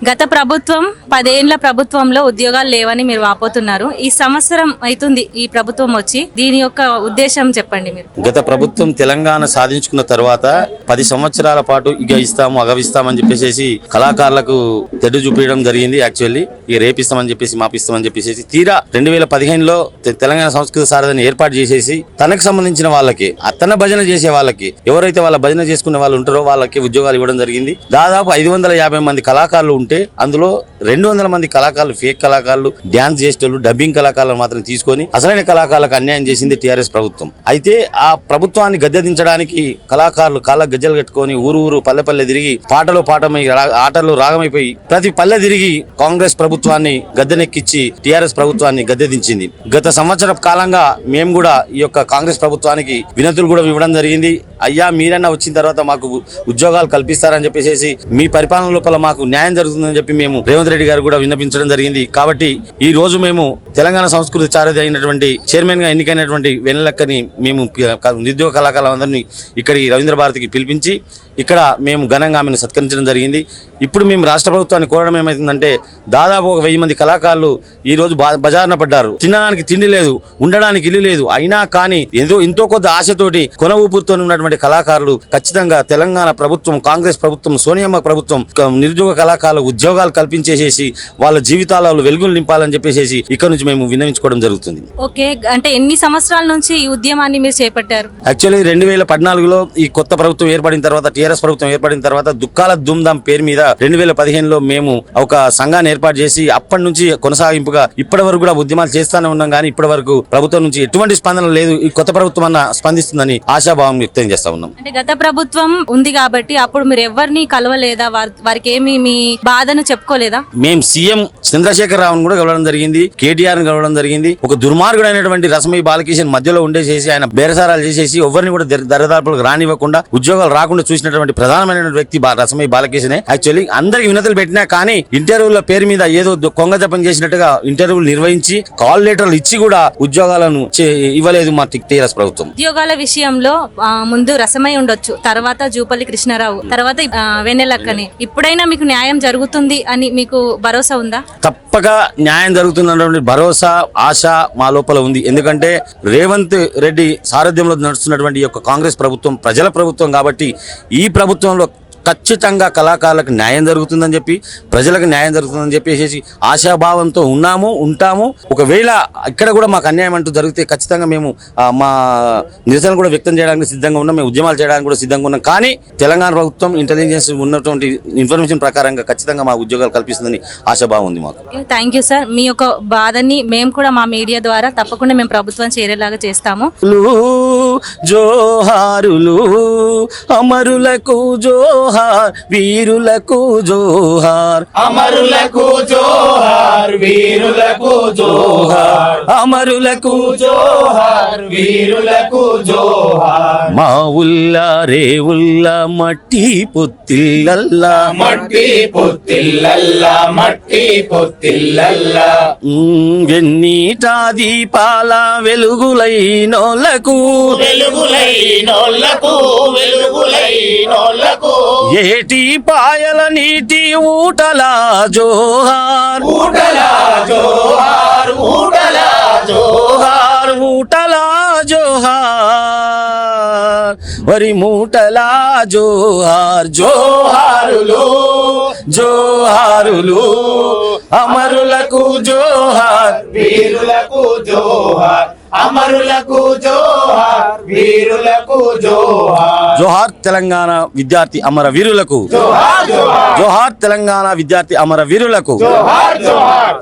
గత ప్రభుత్వం 10 ఏళ్ల ప్రభుత్వంలో ఉద్యోగాలు లేవని మీరు వాపోతున్నారు. ఈ సంవత్సరం అవుతుంది ఈ ప్రభుత్వం వచ్చి, దీని యొక్క ఉద్దేశం చెప్పండి మీరు. గత ప్రభుత్వం తెలంగాణ సాధించుకున్న తర్వాత 10 సంవత్సరాల పాటు ఇక ఇస్తాము అగవిస్తామని చెప్పేసి కళాకారులకు తెడ్డు చూపించడం జరిగింది. యాక్చువల్లీ ఇక రేపిస్తామని చెప్పేసి మాపిస్తామని చెప్పేసి తీరా 2015లో తెలంగాణ సంస్కృత సారథిని ఏర్పాటు చేసేసి తనకు సంబంధించిన వాళ్ళకి తన భజన చేసే వాళ్ళకి ఎవరైతే వాళ్ళ భజన చేసుకునే వాళ్ళు ఉంటారో వాళ్ళకి ఉద్యోగాలు ఇవ్వడం జరిగింది. దాదాపు 550 మంది కళాకారులు ఉంటే అందులో 200 మంది కళాకారులు ఫేక్ కళాకారులు, డాన్స్ చేసేటోళ్ళు, డబ్బింగ్ కళాకారులు మాత్రం తీసుకొని అసలైన కళాకారులకు అన్యాయం చేసింది టీఆర్ఎస్ ప్రభుత్వం. అయితే ఆ ప్రభుత్వాన్ని గద్దెదించడానికి కళాకారులు కాళ్ళ గజ్జలు కట్టుకొని ఊరు పల్లె పల్లె తిరిగి పాటలో పాటమై ఆటల్లో రాగమైపోయి ప్రతి పల్లె తిరిగి కాంగ్రెస్ ప్రభుత్వాన్ని గద్దెనెక్కించి టీఆర్ఎస్ ప్రభుత్వాన్ని గద్దెదించింది. గత సంవత్సర కాలంగా మేము కూడా ఈ యొక్క కాంగ్రెస్ ప్రభుత్వానికి వినతులు కూడా ఇవ్వడం జరిగింది. అయ్యా మీరన్నా వచ్చిన తర్వాత మాకు ఉద్యోగాలు కల్పిస్తారని చెప్పేసి మీ పరిపాలన లోపల మాకు న్యాయం జరుగుతుందని చెప్పి మేము రేవంత్ రెడ్డి గారు కూడా విన్నపించడం జరిగింది. కాబట్టి ఈ రోజు మేము తెలంగాణ సంస్కృతి సారథి అయినటువంటి చైర్మన్ గా ఎన్నికైనటువంటి వెన్నెలక్కని మేము నిరుద్యోగ కళాకారులందరినీ ఇక్కడికి రవీంద్ర భారతికి పిలిపించి ఇక్కడ మేము ఘనంగా ఆమెను సత్కరించడం జరిగింది. ఇప్పుడు మేము రాష్ట్ర ప్రభుత్వాన్ని కోరడం ఏమైతుందంటే దాదాపు 1000 మంది కళాకారులు ఈ రోజు బజార్న పడ్డారు. తినడానికి తిండి లేదు, ఉండడానికి ఇల్లు లేదు. అయినా కానీ ఎంతో కొద్ది ఆశతోటి కొన ఊపుతో ఉన్నటువంటి కళాకారులు ఖచ్చితంగా తెలంగాణ ప్రభుత్వం, కాంగ్రెస్ ప్రభుత్వం, సోనియమ్మ ప్రభుత్వం నిరుద్యోగ కళాకారులు ఉద్యోగాలు కల్పించేసేసి వాళ్ళ జీవితాలలో వెలుగులు నింపాలని చెప్పేసి ఇక్కడ నుంచి మేము విన్నవించుకోవడం జరుగుతుంది. ఓకే, అంటే ఎన్ని సంవత్సరాల నుంచి ఈ ఉద్యమాన్ని మీరు చేపట్టారు? యాక్చువల్లీ 2014లో ఈ కొత్త ప్రభుత్వం ఏర్పడిన తర్వాత, టీఆర్ఎస్ ప్రభుత్వం ఏర్పడిన తర్వాత దుక్కాల ధూమ్ధాం పేరు మీద 2015లో మేము ఒక సంఘాన్ని ఏర్పాటు చేసి అప్పటి నుంచి కొనసాగింపుగా ఇప్పటి వరకు కూడా ఉద్యమాలు చేస్తానే ఉన్నాం. కానీ ఇప్పటి వరకు ప్రభుత్వం నుంచి ఎటువంటి స్పందన లేదు. ఈ కొత్త ప్రభుత్వం అన్న స్పందిస్తుందని ఆశాభావం వ్యక్తం చేస్తా ఉన్నాం. అంటే గత ప్రభుత్వం ఉంది కాబట్టి అప్పుడు మీరు ఎవరిని కలవలేదా? వారికి ఏమి మీ బాధను చెప్పుకోలేదా? మేము సీఎం చంద్రశేఖర్ రావును కూడా కలవడం జరిగింది, కేటీఆర్ ని కలవడం జరిగింది. ఒక దుర్మార్గుడైనటువంటి రసమయ్య బాలకిషన్ మధ్యలో ఉండేసేసి ఆయన బేరసారాలు చేసేసి ఎవరిని కూడా దరిదాపులకు రానివ్వకుండా ఉద్యోగాలు రాకుండా చూసినటువంటి ప్రధానమైన వ్యక్తి రసమయ్య బాలకిషనే. యాక్చువల్లీ అందరికి వినతులు పెట్టినా కానీ ఇంటర్వ్యూల పేరు మీద ఏదో కొంగ జపం చేసినట్టుగా ఇంటర్వ్యూలు నిర్వహించి కాల్ లెటర్లు ఇచ్చి కూడా ఉద్యోగాలను ఇవ్వలేదు మా టీఆర్ఎస్ ప్రభుత్వం. ఉద్యోగాల విషయంలో ముందు రసమయ్య ఉండొచ్చు, తర్వాత జూపల్లి కృష్ణారావు, తర్వాత వెన్నెలక్కని. ఇప్పుడైనా మీకు న్యాయం జరుగుతుంది అని మీకు భరోసా ఉందా? తప్పక న్యాయం జరుగుతున్నటువంటి భరోసా, ఆశ మా లోపల ఉంది. ఎందుకంటే రేవంత్ రెడ్డి సారథ్యంలో నడుస్తున్నటువంటి ఈ యొక్క కాంగ్రెస్ ప్రభుత్వం ప్రజల ప్రభుత్వం కాబట్టి ఈ ప్రభుత్వంలో ఖచ్చితంగా కళాకారులకు న్యాయం జరుగుతుందని చెప్పి, ప్రజలకు న్యాయం జరుగుతుందని చెప్పేసి ఆశాభావంతో ఉంటాము. ఒకవేళ ఇక్కడ కూడా మాకు అన్యాయం అంటూ జరిగితే ఖచ్చితంగా మేము మా నిరసన కూడా వ్యక్తం చేయడానికి సిద్ధంగా ఉన్నాం, మేము ఉద్యమాలు చేయడానికి కూడా సిద్ధంగా ఉన్నాం. కానీ తెలంగాణ ప్రభుత్వం ఇంటెలిజెన్స్ ఉన్నటువంటి ఇన్ఫర్మేషన్ ప్రకారంగా ఖచ్చితంగా మా ఉద్యోగాలు కల్పిస్తుందని ఆశాభావం ఉంది మాకు. Thank you sir. మీ యొక్క బాధని మేము కూడా మా మీడియా ద్వారా తప్పకుండా మేము ప్రభుత్వం చేరేలాగా చేస్తాము. జోహారులు అమరులకు జోహార్, వీరులకు జోహార్, అమరులకు జోహార్, వీరులకు జోహార్, అమరులకు జోహార్, వీరులకు జోహార్. మా ఉల్లా రే ఉల్లా మట్టి పొత్తిల్లల్లా, మట్టి పొత్తిల్లల్లా, మట్టి పొత్తిల్లల్లా. వెన్నీటా దీపాల వెలుగులైనోళ్లకు, వెలుగులైనోళ్లకు, వెలుగులైనోళ్లకు. ఏటి పాయల నీటి ఊటలా జోహార్, ఊటలా జోహార్, ఊటలా జోహార్, ఊటలా జోహార్, వరి మూటలా జోహార్. జోహారులు జోహారులు అమరులకు జోహార్, వీరులకు జోహార్, అమరులకు జోహార్, వీరులకు జోహార్. జోహార్ తెలంగాణ విద్యార్థి అమర వీరులకు, జోహార్ జోహార్, జోహార్ తెలంగాణ విద్యార్థి అమర వీరులకు. జోహార్ జోహార్.